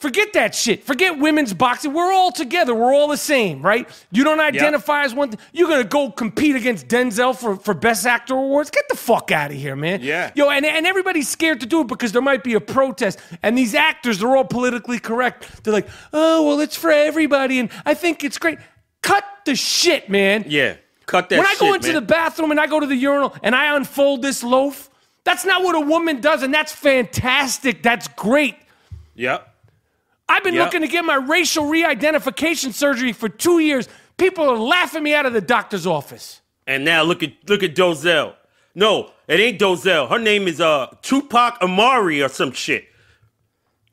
Forget that shit. Forget women's boxing. We're all together. We're all the same, right? You don't identify as one. You're going to go compete against Denzel for Best Actor awards? Get the fuck out of here, man. Yeah. Yo, and everybody's scared to do it because there might be a protest. And these actors, they're all politically correct. They're like, oh, well, it's for everybody, and I think it's great. Cut the shit, man. Yeah, cut that shit, When I go into the bathroom and I go to the urinal and I unfold this loaf, that's not what a woman does, and that's fantastic. That's great. Yep. I've been looking to get my racial re-identification surgery for 2 years. People are laughing me out of the doctor's office. And now look at Dozell. No, it ain't Dozell. Her name is Tupac Amari or some shit.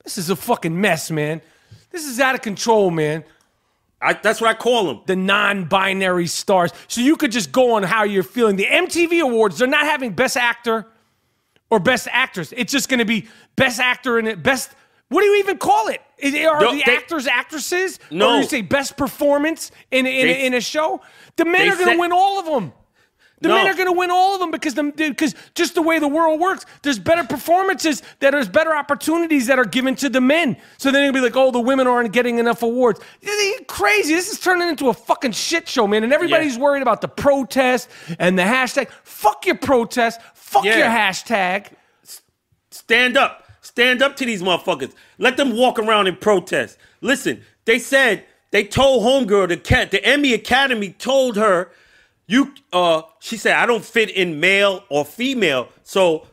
This is a fucking mess, man. This is out of control, man. That's what I call them. The non-binary stars. So you could just go on how you're feeling. The MTV Awards, they're not having Best Actor or Best Actress. It's just going to be Best Actor and Best... What do you even call it? Are the actors actresses? No. Or you say best performance in a show? The men are going to win all of them. The men are going to win all of them because just the way the world works, there's better performances, there's better opportunities that are given to the men. So then they'll be like, oh, the women aren't getting enough awards. You're crazy. This is turning into a fucking shit show, man. And everybody's worried about the protest and the hashtag. Fuck your protest. Fuck your hashtag. Stand up. Stand up to these motherfuckers. Let them walk around and protest. Listen, they told Homegirl, the Emmy Academy told her, she said, I don't fit in male or female, so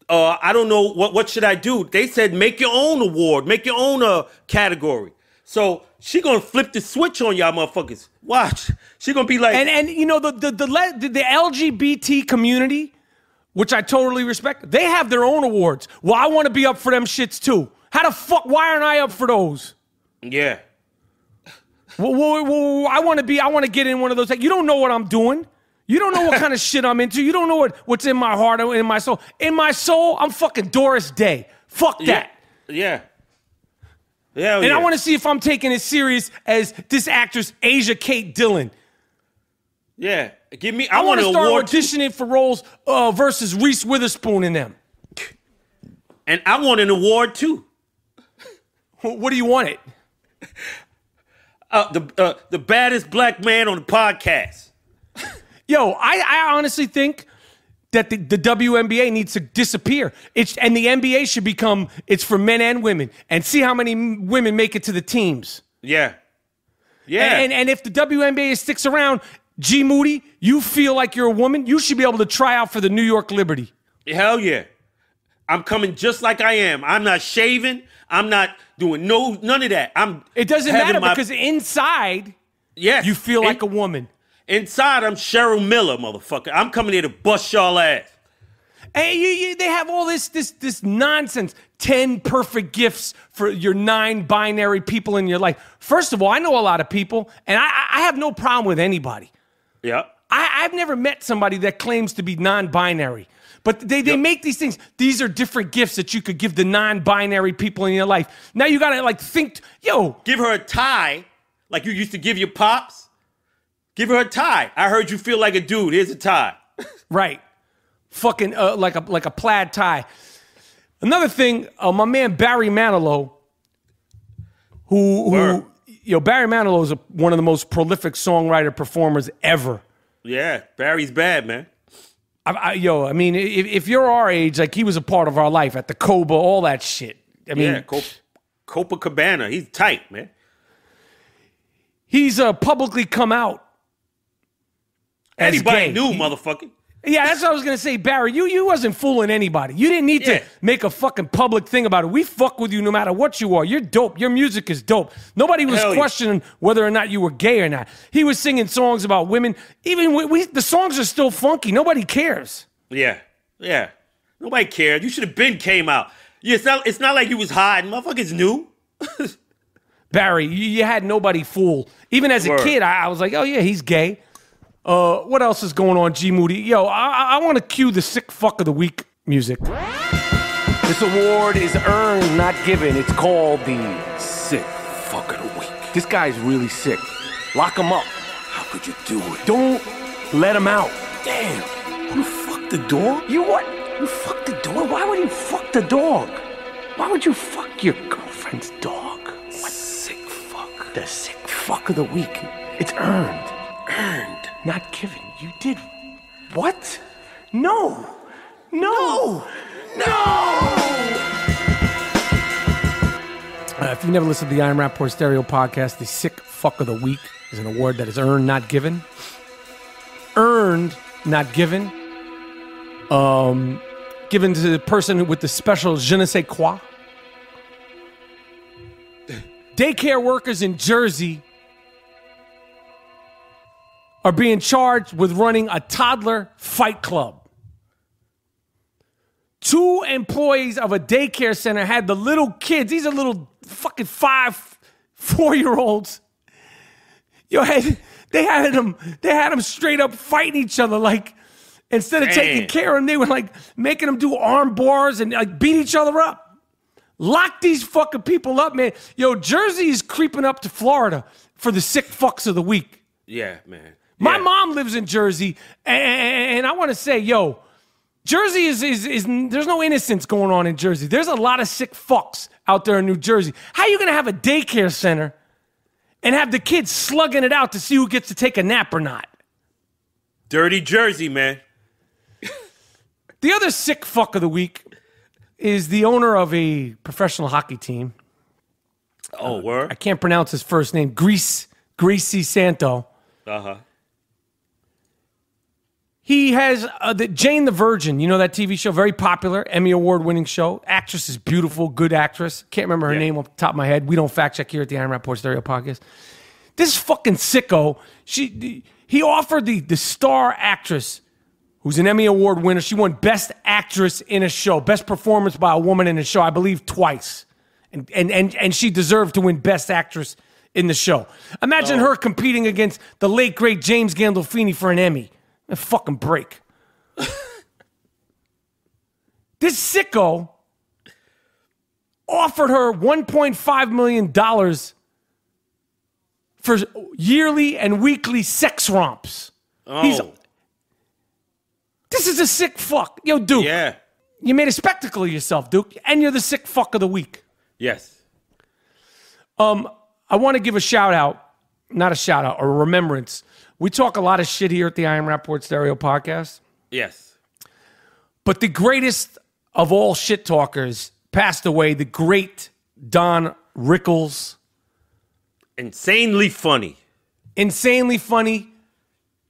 I don't know, what should I do? They said, make your own award, make your own category. So she gonna flip the switch on y'all motherfuckers. Watch. She gonna be like... And you know, the LGBT community, which I totally respect, they have their own awards. Well, I want to be up for them shits too. How the fuck, why aren't I up for those? Yeah. Well, I want to get in one of those. You don't know what I'm doing. You don't know what kind of shit I'm into. You don't know what's in my heart and in my soul. In my soul, I'm fucking Doris Day. Fuck that. Yeah. And I want to see if I'm taking it serious as this actress, Asia Kate Dillon. Yeah. I want to start auditioning for roles versus Reese Witherspoon in them. And I want an award too. What do you want it? The baddest black man on the podcast. Yo, I honestly think that the WNBA needs to disappear. And the NBA should become, it's for men and women. And see how many women make it to the teams. Yeah. Yeah. And if the WNBA sticks around, G Moody, you feel like you're a woman, you should be able to try out for the New York Liberty. Hell yeah. I'm coming just like I am. I'm not shaving. I'm not doing none of that. It doesn't matter because inside, you feel like a woman. Inside, I'm Cheryl Miller, motherfucker. I'm coming here to bust y'all ass. Hey, they have all this nonsense. 10 perfect gifts for your 9 binary people in your life. First of all, I know a lot of people, and I have no problem with anybody. Yeah. I've never met somebody that claims to be non-binary. But they make these things. These are different gifts that you could give the non-binary people in your life. Now you gotta think, give her a tie, like you used to give your pops. Give her a tie. I heard you feel like a dude. Here's a tie. Right. Fucking like a plaid tie. Another thing, my man Barry Manilow, who Barry Manilow is one of the most prolific songwriter performers ever. Yeah, Barry's bad, man. I mean, if you're our age, like he was a part of our life at the Coba, all that shit. I mean, Copacabana, he's tight, man. He's publicly come out as anybody gay. knew, motherfucker. Yeah, that's what I was gonna say, Barry. You wasn't fooling anybody. You didn't need to make a fucking public thing about it. We fuck with you no matter what you are. You're dope. Your music is dope. Nobody was questioning whether or not you were gay or not. He was singing songs about women. Even the songs are still funky. Nobody cares. Yeah. Nobody cared. You should have been came out. Yeah, it's not like you was hiding. Motherfuckers knew. Barry, you had nobody fooled. Even as a kid, I was like, oh yeah, he's gay. What else is going on, G Moody? Yo, I want to cue the sick fuck of the week music. This award is earned, not given. It's called the sick fuck of the week. This guy's really sick. Lock him up. How could you do it? Don't let him out. Damn. You fucked the dog? You what? You fucked the dog? Why would you fuck the dog? Why would you fuck your girlfriend's dog? The sick fuck of the week. It's earned. Earned. Not given. You did. What? No. No. If you never listened to the Aielloing Rapaport Stereo podcast, the sick fuck of the week is an award that is earned, not given. Earned, not given. Given to the person with the special je ne sais quoi. Daycare workers in Jersey are being charged with running a toddler fight club. 2 employees of a daycare center had the little kids. These are little fucking 4-year-olds. They had them straight up fighting each other. Like, instead of taking care of them, they were like making them do arm bars and like beat each other up. Lock these fucking people up, man. Jersey is creeping up to Florida for the sick fucks of the week. Yeah, man. My mom lives in Jersey, and I want to say, Jersey is there's no innocence going on in Jersey. There's a lot of sick fucks out there in New Jersey. How are you going to have a daycare center and have the kids slugging it out to see who gets to take a nap or not? Dirty Jersey, man. The other sick fuck of the week is the owner of a professional hockey team. Oh, word? I can't pronounce his first name. Greasy Santo. Uh-huh. He has Jane the Virgin, you know that TV show, very popular, Emmy Award-winning show. Actress is beautiful, good actress. Can't remember her name off the top of my head. We don't fact check here at the Aielloing Rapaport Stereo podcast. This fucking sicko, he offered the star actress, who's an Emmy Award winner. She won Best Actress in a show, Best Performance by a Woman in a Show, I believe twice. And she deserved to win Best Actress in the show. Imagine her competing against the late, great James Gandolfini for an Emmy. A fucking break. This sicko offered her $1.5 million for yearly and weekly sex romps. This is a sick fuck. Duke. Yeah. You made a spectacle of yourself, Duke, and you're the sick fuck of the week. Yes. I want to give a a remembrance. We talk a lot of shit here at the Aielloing Rapaport Stereo podcast. Yes. But the greatest of all shit talkers passed away, the great Don Rickles. Insanely funny.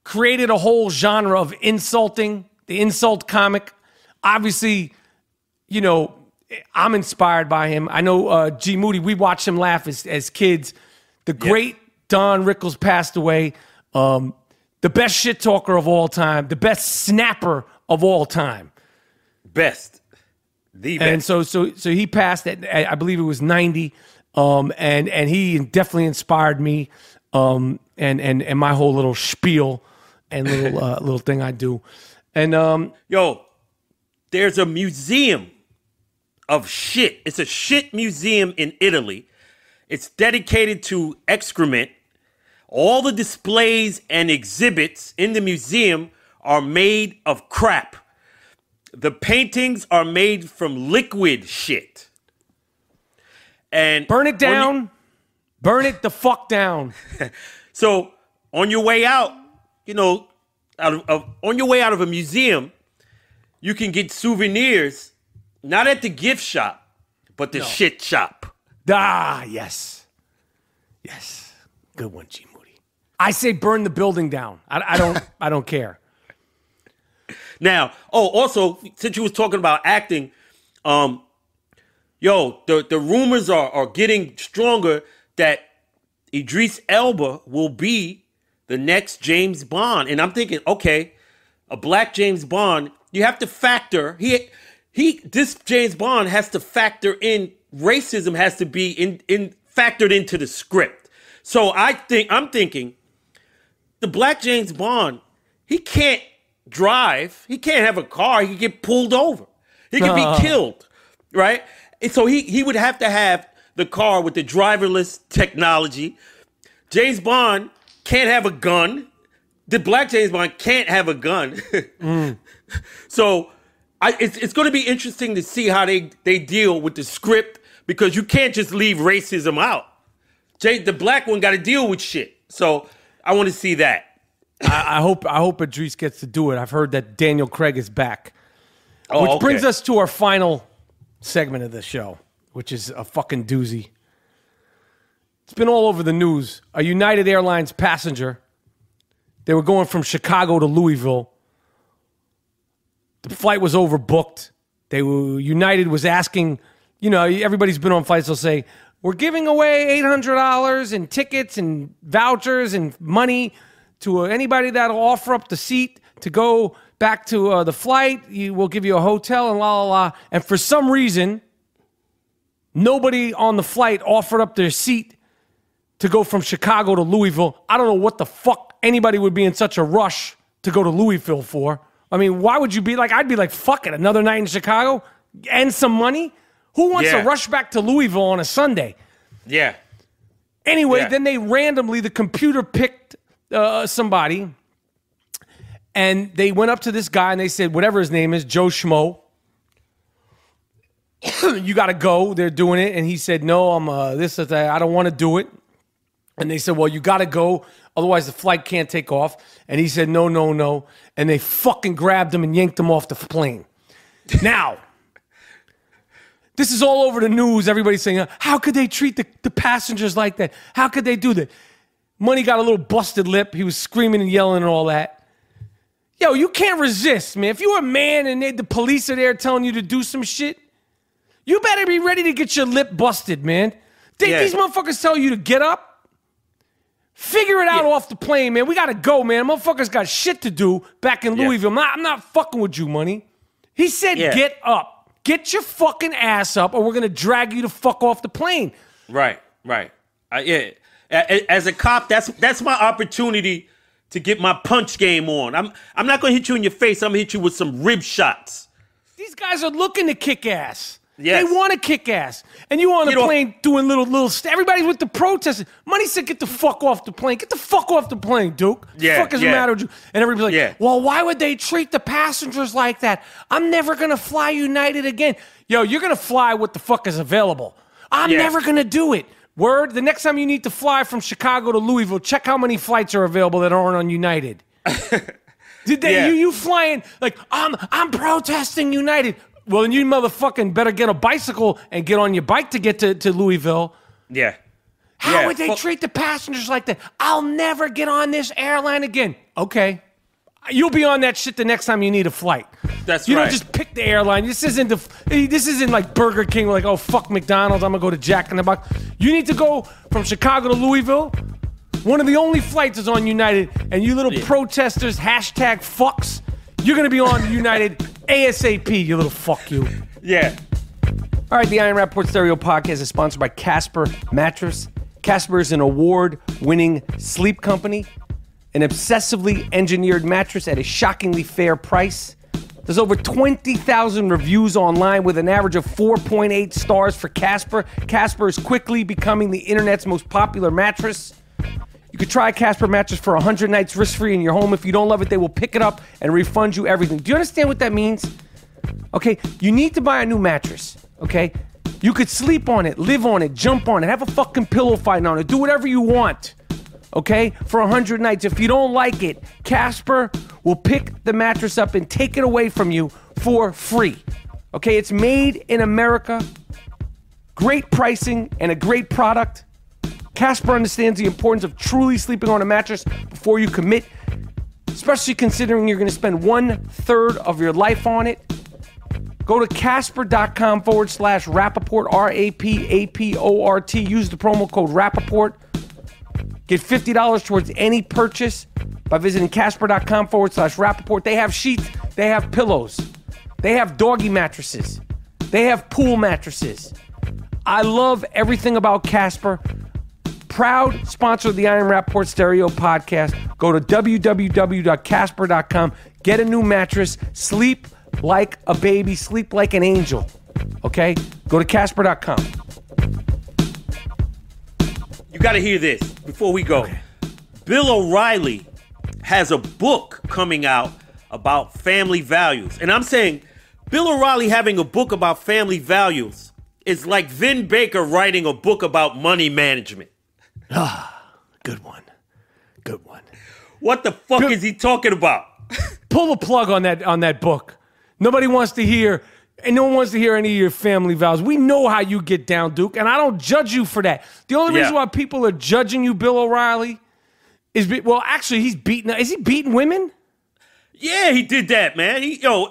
Created a whole genre of insulting, the insult comic. Obviously, I'm inspired by him. I know G Moody, we watched him laugh as kids. The great Don Rickles passed away. The best shit talker of all time, the best snapper of all time. Best. The best. And so he passed at, I believe it was 90. And he definitely inspired me. And my whole little spiel and little thing I do. And there's a museum of shit. It's a shit museum in Italy. It's dedicated to excrement. All the displays and exhibits in the museum are made of crap. The paintings are made from liquid shit. And burn it down. Burn it the fuck down. So on your way out, on your way out of a museum, you can get souvenirs, not at the gift shop, but the shit shop. Yes. Good one, G Moody. I say burn the building down. I don't care. Now, also, since you was talking about acting, the rumors are getting stronger that Idris Elba will be the next James Bond. And I'm thinking, okay, a black James Bond, you have to factor, this James Bond has to factor in, racism has to be factored into the script. So I'm thinking, the black James Bond, he can't drive. He can't have a car. He can get pulled over. He can be killed, right? And so he would have to have the car with the driverless technology. James Bond can't have a gun. The black James Bond can't have a gun. So it's going to be interesting to see how they deal with the script, because you can't just leave racism out. The black one got to deal with shit. So I want to see that. I hope Idris gets to do it. I've heard that Daniel Craig is back. Which brings us to our final segment of the show, which is a fucking doozy. It's been all over the news. A United Airlines passenger, they were going from Chicago to Louisville. The flight was overbooked. United was asking, everybody's been on flights, they'll say, we're giving away $800 in tickets and vouchers and money to anybody that'll offer up the seat to go back to the flight. We'll give you a hotel and la, la, la. And for some reason, nobody on the flight offered up their seat to go from Chicago to Louisville. I don't know what the fuck anybody would be in such a rush to go to Louisville for. I mean, why would you be like, I'd be like, fuck it, another night in Chicago and some money? Who wants to rush back to Louisville on a Sunday? Yeah. Anyway, then they randomly, the computer picked somebody, and they went up to this guy and they said, whatever his name is, Joe Schmo, you got to go. They're doing it. And he said, no, I'm I don't want to do it. And they said, well, you got to go. Otherwise, the flight can't take off. And he said, no, no, no. And they fucking grabbed him and yanked him off the plane. Now, this is all over the news. Everybody's saying, how could they treat the passengers like that? How could they do that? Money got a little busted lip. He was screaming and yelling and all that. Yo, you can't resist, man. If you're a man and the police are there telling you to do some shit, you better be ready to get your lip busted, man. These motherfuckers tell you to get up. Figure it out off the plane, man. We got to go, man. Motherfuckers got shit to do back in Louisville. I'm not fucking with you, Money. He said, get up. Get your fucking ass up or we're going to drag you the fuck off the plane. Right. As a cop, that's my opportunity to get my punch game on. I'm not going to hit you in your face. I'm going to hit you with some rib shots. These guys are looking to kick ass. Yes. They want to kick ass. And you on the plane doing little everybody's with the protesters. Money said, get the fuck off the plane. Get the fuck off the plane, Duke. What the fuck is the matter with you? And everybody's like, well, why would they treat the passengers like that? I'm never going to fly United again. Yo, you're going to fly what the fuck is available. I'm never going to do it. Word, the next time you need to fly from Chicago to Louisville, check how many flights are available that aren't on United. You flying like, I'm protesting United. Well, then you motherfucking better get a bicycle and get on your bike to get to Louisville. Yeah. How would they treat the passengers like that? I'll never get on this airline again. Okay. You'll be on that shit the next time you need a flight. That's you right. You don't just pick the airline. This isn't like Burger King. We're like, oh, fuck McDonald's. I'm going to go to Jack in the Box. You need to go from Chicago to Louisville. One of the only flights is on United. And you little protesters, hashtag fucks, you're going to be on United ASAP, you little fuck you. Yeah. All right, the Iron Rapaport Stereo Podcast is sponsored by Casper Mattress. Casper is an award-winning sleep company, an obsessively engineered mattress at a shockingly fair price. There's over 20,000 reviews online with an average of 4.8 stars for Casper. Casper is quickly becoming the internet's most popular mattress. You could try a Casper mattress for 100 nights risk-free in your home. If you don't love it, they will pick it up and refund you everything. Do you understand what that means? Okay, you need to buy a new mattress, okay? You could sleep on it, live on it, jump on it, have a fucking pillow fight on it, do whatever you want, okay, for 100 nights. If you don't like it, Casper will pick the mattress up and take it away from you for free, okay? It's made in America, great pricing, and a great product. Casper understands the importance of truly sleeping on a mattress before you commit, especially considering you're going to spend 1/3 of your life on it. Go to Casper.com/Rapaport, Rapaport. Use the promo code Rapaport. Get $50 towards any purchase by visiting Casper.com/Rapaport. They have sheets. They have pillows. They have doggy mattresses. They have pool mattresses. I love everything about Casper. Proud sponsor of the Iron Rapaport Stereo Podcast. Go to www.casper.com. Get a new mattress. Sleep like a baby. Sleep like an angel. Okay? Go to Casper.com. You got to hear this before we go. Okay. Bill O'Reilly has a book coming out about family values. And I'm saying Bill O'Reilly having a book about family values is like Vin Baker writing a book about money management. Good one. Good one. What the fuck is he talking about? Pull the plug on that book. Nobody wants to hear, and no one wants to hear any of your family vows. We know how you get down, Duke, and I don't judge you for that. The only reason why people are judging you, Bill O'Reilly, is actually is he beating women? Yeah, he did that, man.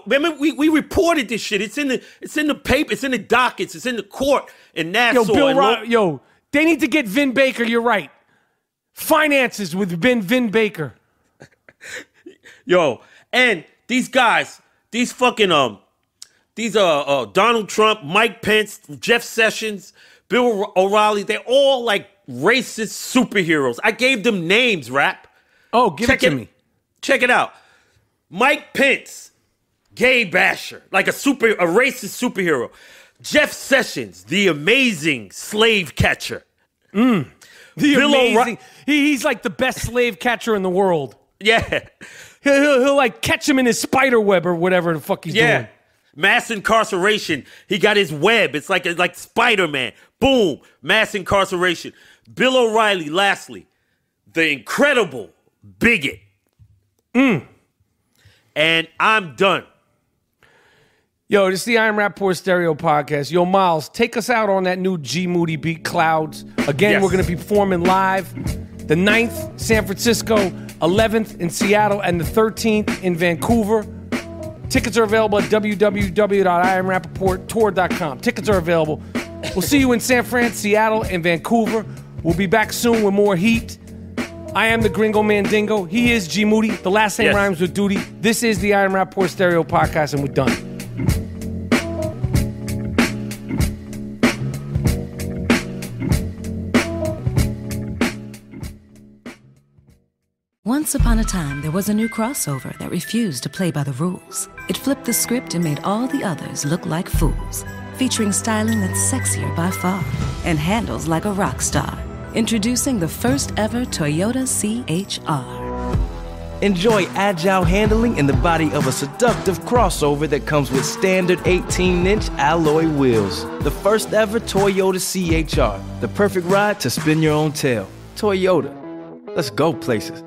Remember we reported this shit. It's in the paper. It's in the dockets. It's in the court in Nassau. They need to get Vin Baker. You're right. Finances with Vin Baker. And these guys, these fucking Donald Trump, Mike Pence, Jeff Sessions, Bill O'Reilly, they're all like racist superheroes. I gave them names, Rap. Oh, give it to me. Check it out. Mike Pence, gay basher, like a racist superhero. Jeff Sessions, the amazing slave catcher. He's like the best slave catcher in the world. Yeah. He'll like catch him in his spider web or whatever the fuck he's doing. Mass incarceration. He got his web. It's like Spider-Man. Boom. Mass incarceration. Bill O'Reilly, lastly, the incredible bigot. And I'm done. Yo, this is the Aielloing Rapaport Stereo Podcast. Yo, Miles, take us out on that new G Moody beat, Clouds. Again, we're going to be performing live the 9th, San Francisco, 11th in Seattle, and the 13th in Vancouver. Tickets are available at www.aielloingrapaporttour.com. Tickets are available. We'll see you in San Fran, Seattle, and Vancouver. We'll be back soon with more heat. I am the Gringo Mandingo. He is G Moody. The last name rhymes with duty. This is the Aielloing Rapaport Stereo Podcast, and we're done. Once upon a time, there was a new crossover that refused to play by the rules. It flipped the script and made all the others look like fools. Featuring styling that's sexier by far and handles like a rock star. Introducing the first ever Toyota CHR. Enjoy agile handling in the body of a seductive crossover that comes with standard 18-inch alloy wheels. The first ever Toyota CHR. The perfect ride to spin your own tail. Toyota. Let's go places.